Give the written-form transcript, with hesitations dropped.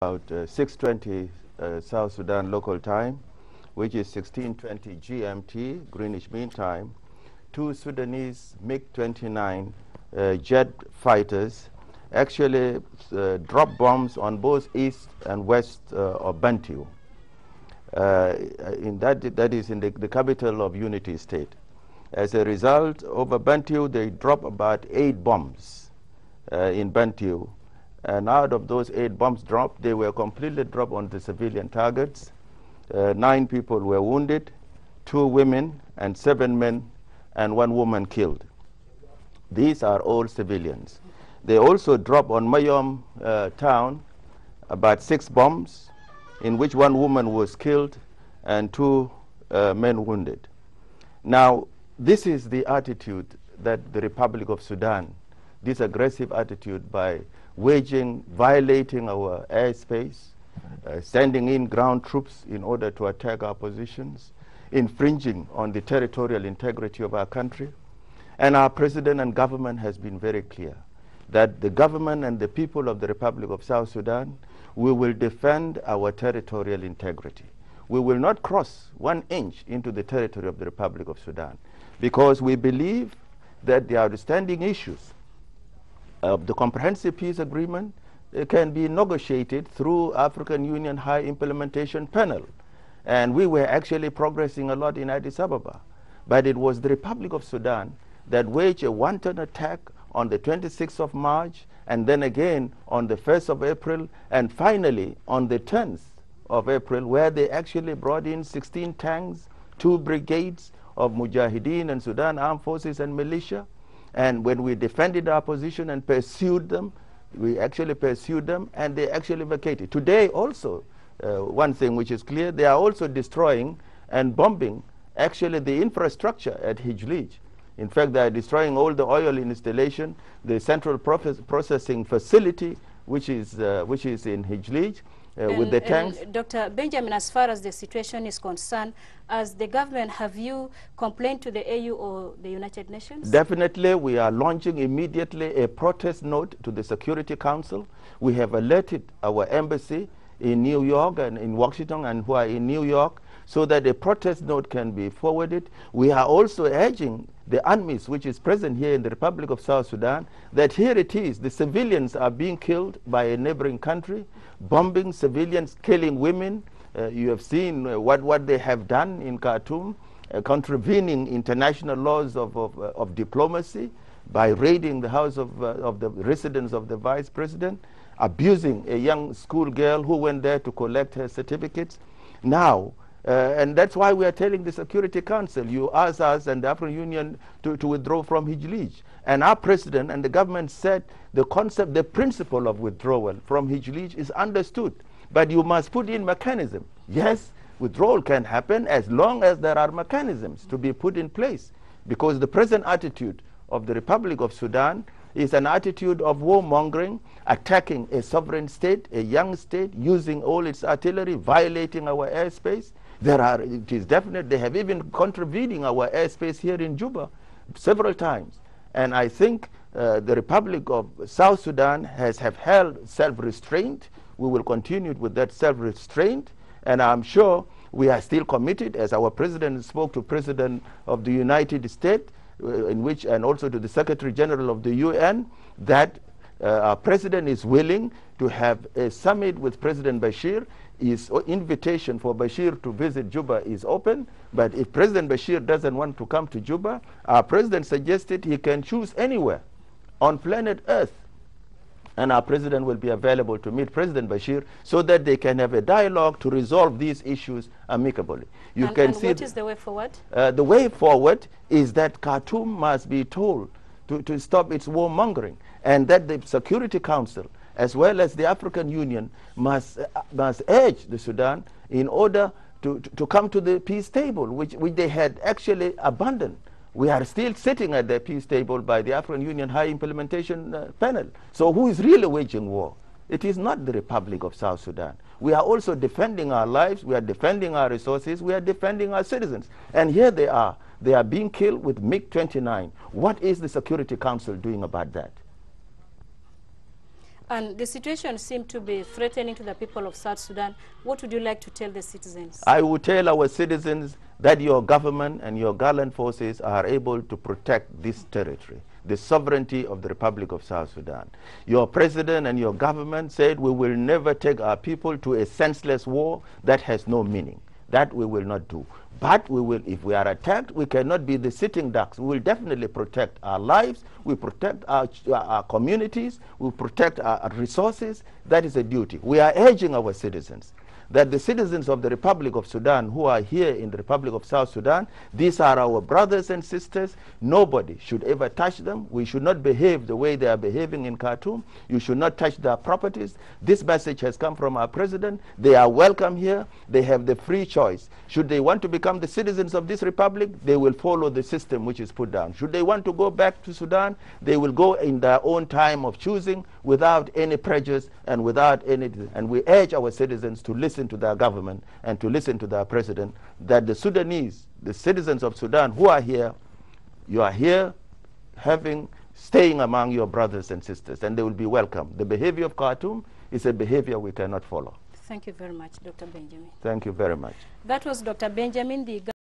About 6:20 South Sudan local time, which is 16:20 GMT, Greenwich Mean Time, two Sudanese MiG-29 jet fighters actually dropped bombs on both east and west of Bantu. That is in the capital of Unity State. As a result, over Bantu, they dropped about 8 bombs in Bantu. And out of those 8 bombs dropped, they were completely dropped on the civilian targets. 9 people were wounded, 2 women and 7 men, and 1 woman killed. These are all civilians. They also dropped on Mayom town about 6 bombs, in which 1 woman was killed and 2 men wounded. Now, this is the attitude that the Republic of Sudan, this aggressive attitude by violating our airspace, sending in ground troops in order to attack our positions, infringing on the territorial integrity of our country. And our president and government has been very clear that the government and the people of the Republic of South Sudan, we will defend our territorial integrity. We will not cross 1 inch into the territory of the Republic of Sudan, because we believe that the outstanding issues of the Comprehensive Peace Agreement can be negotiated through African Union High Implementation Panel. And we were actually progressing a lot in Addis Ababa. But it was the Republic of Sudan that waged a wanton attack on the 26th of March, and then again on the 1st of April, and finally on the 10th of April, where they actually brought in 16 tanks, 2 brigades of Mujahideen and Sudan Armed Forces and militia. And when we defended our position and pursued them, we actually pursued them, and they actually vacated. Today also, one thing which is clear, they are also destroying and bombing actually the infrastructure at Hijlij. In fact, they are destroying all the oil installation, the central processing facility, which is in Hijlij. With the tanks. Dr. Benjamin, as far as the situation is concerned, as the government, have you complained to the AU or the United Nations? Definitely, we are launching immediately a protest note to the Security Council. We have alerted our embassy in New York and in Washington and who are in New York, so that a protest note can be forwarded. We are also urging the UNMISS, which is present here in the Republic of South Sudan, that here it is, the civilians are being killed by a neighboring country, bombing civilians, killing women. You have seen what they have done in Khartoum, contravening international laws of diplomacy by raiding the house of the residence of the vice president, abusing a young school girl who went there to collect her certificates. Now, and that's why we are telling the Security Council, you asked us and the African Union to withdraw from Hijlij. And our president and the government said the concept, the principle of withdrawal from Hijlij is understood. But you must put in mechanism. Yes, withdrawal can happen as long as there are mechanisms to be put in place. Because the present attitude of the Republic of Sudan is an attitude of warmongering, attacking a sovereign state, a young state, using all its artillery, violating our airspace. It is definite, they have even contravening our airspace here in Juba several times. And I think the Republic of South Sudan have held self-restraint. We will continue with that self-restraint. And I'm sure we are still committed, as our president spoke to President of the United States, and also to the Secretary General of the UN, that our president is willing to have a summit with President Bashir. His invitation for Bashir to visit Juba is open, but if President Bashir doesn't want to come to Juba, our president suggested he can choose anywhere on planet Earth, and our president will be available to meet President Bashir so that they can have a dialogue to resolve these issues amicably. And what is the way forward? The way forward is that Khartoum must be told to stop its warmongering, and that the Security Council as well as the African Union must urge the Sudan in order to come to the peace table, which they had actually abandoned. We are still sitting at the peace table by the African Union High Implementation Panel. So who is really waging war? It is not the Republic of South Sudan. We are also defending our lives, we are defending our resources, we are defending our citizens. And here they are being killed with MiG-29. What is the Security Council doing about that? And the situation seemed to be threatening to the people of South Sudan. What would you like to tell the citizens? I would tell our citizens that your government and your gallant forces are able to protect this territory, the sovereignty of the Republic of South Sudan. Your president and your government said we will never take our people to a senseless war that has no meaning. That we will not do. But we will, if we are attacked, we cannot be the sitting ducks. We will definitely protect our lives, we protect our communities, we protect our resources. That is a duty. We are urging our citizens that the citizens of the Republic of Sudan who are here in the Republic of South Sudan, these are our brothers and sisters. Nobody should ever touch them. We should not behave the way they are behaving in Khartoum. You should not touch their properties. This message has come from our president. They are welcome here. They have the free choice. Should they want to become the citizens of this republic, they will follow the system which is put down. Should they want to go back to Sudan, they will go in their own time of choosing without any prejudice and without any. And we urge our citizens to listen to their government and to listen to their president, that the Sudanese, the citizens of Sudan who are here, you are here staying among your brothers and sisters, and they will be welcome. The behavior of Khartoum is a behavior we cannot follow. Thank you very much, Dr. Benjamin. Thank you very much. That was Dr. Benjamin, the